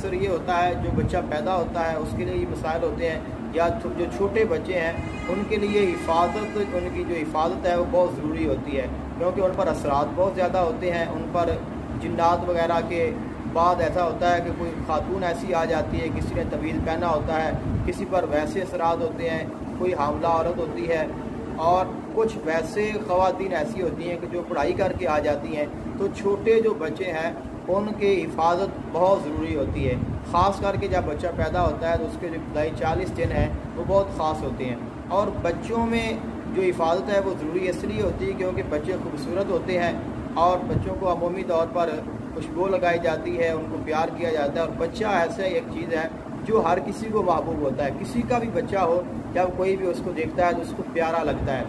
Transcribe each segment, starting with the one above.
اکثر یہ ہوتا ہے جو بچہ پیدا ہوتا ہے اس کے لیے یہ مسائل ہوتے ہیں، یا جو چھوٹے بچے ہیں ان کے لیے حفاظت، ان کی جو حفاظت ہے وہ بہت ضروری ہوتی ہے، کیونکہ ان پر اثرات بہت زیادہ ہوتے ہیں۔ ان پر جنات وغیرہ کے بعد ایسا ہوتا ہے کہ کوئی خاتون ایسی آ جاتی ہے، کسی نے طویل پہنا ہوتا ہے، کسی پر ویسے اثرات ہوتے ہیں، کوئی حاملہ عورت ہوتی ہے، اور کچھ ویسے خواتین ایسی ہوتی ہیں کہ جو پڑھائی کر کے آ جاتی ہیں۔ تو چھوٹے جو بچے ہیں ان کی حفاظت بہت ضروری ہوتی ہے، خاص کر کے جب بچہ پیدا ہوتا ہے تو اس کے جو ابتدائی 40 دن ہیں وہ بہت خاص ہوتے ہیں۔ اور بچوں میں جو حفاظت ہے وہ ضروری اس لیے ہوتی ہے کیونکہ بچے خوبصورت ہوتے ہیں، اور بچوں کو عمومی طور پر خوشبو لگائی جاتی ہے، ان کو پیار کیا جاتا ہے، اور بچہ ایسا ایک چیز ہے جو ہر کسی کو محبوب ہوتا ہے۔ کسی کا بھی بچہ ہو، جب کوئی بھی اس کو دیکھتا ہے تو اس کو پیارا لگتا ہے۔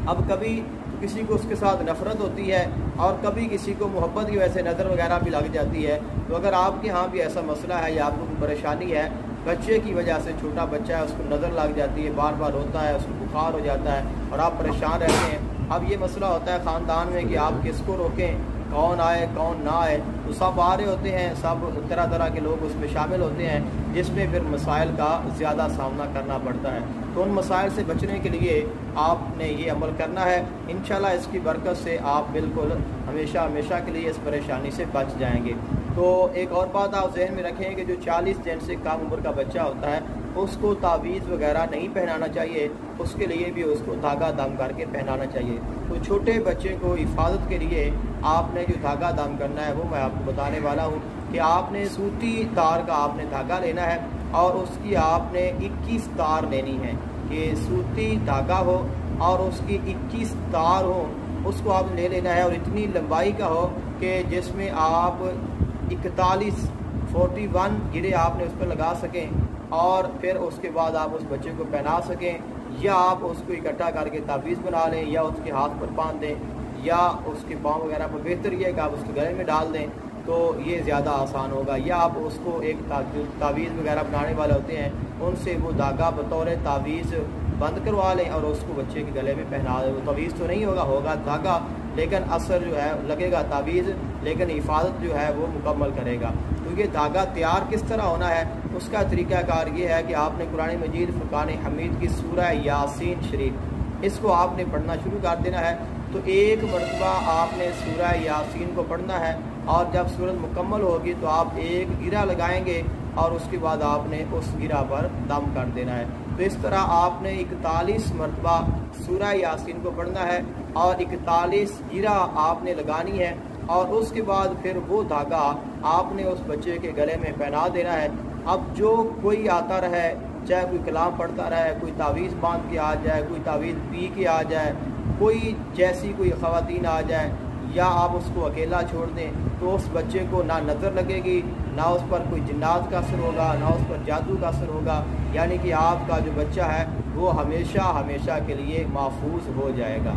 اب کبھی کسی کو اس کے ساتھ نفرت ہوتی ہے، اور کبھی کسی کو محبت کی وجہ سے نظر وغیرہ بھی لگ جاتی ہے۔ تو اگر آپ کے ہاں بھی ایسا مسئلہ ہے یا آپ کو کوئی پریشانی ہے، بچے کی وجہ سے، چھوٹا بچہ ہے اس کو نظر لگ جاتی ہے، بار بار ہوتا ہے، اس کو بخار ہو جاتا ہے اور آپ پریشان رہتے ہیں، اب یہ مسئلہ ہوتا ہے خاندان میں کہ آپ کس کو روکیں، کون آئے کون نہ آئے، تو سب آ رہے ہوتے ہیں، سب طرح طرح کے لوگ اس میں شامل ہوتے ہیں، جس میں پھر مسائل کا زیادہ سامنا کرنا پڑتا ہے۔ تو ان مسائل سے بچنے کے لیے آپ نے یہ عمل کرنا ہے، انشاءاللہ اس کی برکت سے آپ بالکل ہمیشہ ہمیشہ کے لیے اس پریشانی سے بچ جائیں گے۔ تو ایک اور بات آپ ذہن میں رکھیں کہ جو 40 دن سے کم عمر کا بچہ ہوتا ہے اس کو تعویذ وغیرہ نہیں پہنانا چاہیے، اس کے لیے بھی اس کو دھاگا دم کر کے پہنانا چاہیے۔ تو چھوٹے بچے کو حفاظت کے لیے آپ نے جو دھاگا دم کرنا ہے وہ میں آپ کو بتانے والا ہوں کہ آپ نے سوتی تار کا آپ نے دھاگا لینا ہے، اور اس کی آپ نے 21 تار لینی ہے، کہ سوتی دھاگا ہو اور اس کی 21 تار ہو، اس کو آپ لے لینا ہے، اور اتنی لمبائی کا ہو کہ جس میں آپ 41 گرے آپ نے اس پر لگا سکیں، اور پھر اس کے بعد آپ اس بچے کو پہنا سکیں، یا آپ اس کو اکٹھا کر کے تعویذ بنا لیں، یا اس کے ہاتھ پر باندھ دیں، یا اس کے پاؤں وغیرہ پر، بہتر یہ ہے کہ آپ اس کے گلے میں ڈال دیں تو یہ زیادہ آسان ہوگا، یا آپ اس کو ایک تعویذ وغیرہ بنانے والے ہوتے ہیں ان سے وہ دھاگا بطور تعویذ بند کروا لیں اور اس کو بچے کے گلے میں پہنا دیں۔ وہ تعویذ تو نہیں ہوگا دھاگا، لیکن اثر جو ہے لگے گا تعویذ، لیکن حفاظت جو ہے وہ مکمل کرے گا۔ تو یہ دھاگا تیار کس طرح ہونا ہے، اس کا طریقہ کار یہ ہے کہ آپ نے قرآن مجید فرقان حمید کی سورہ یاسین شریف اس کو آپ نے پڑھنا شروع کر دینا ہے۔ تو ایک مرتبہ آپ نے سورہ یاسین کو پڑھنا ہے، اور جب سورت مکمل ہوگی تو آپ ایک گرہ لگائیں گے، اور اس کے بعد آپ نے اس گرہ پر دم کر دینا ہے۔ تو اس طرح آپ نے 41 مرتبہ سورہ یاسین کو پڑھنا ہے، اور 41 گرہ آپ نے لگانی ہے، اور اس کے بعد پھر وہ دھاگا آپ نے اس بچے کے گلے میں پہنا دینا ہے۔ اب جو کوئی آتا رہے، چاہے کوئی کلام پڑھتا رہے، کوئی تعویذ باندھ کے آ جائے، کوئی تعویذ پی کے آ جائے، کوئی جیسی کوئی خواتین آ جائے، یا آپ اس کو اکیلا چھوڑ دیں، تو اس بچے کو نہ نظر لگے گی، نہ اس پر کوئی جنات کا اثر ہوگا، نہ اس پر جادو کا اثر ہوگا، یعنی کہ آپ کا جو بچہ ہے وہ ہمیشہ ہمیشہ کے لیے محفوظ ہو جائے گا۔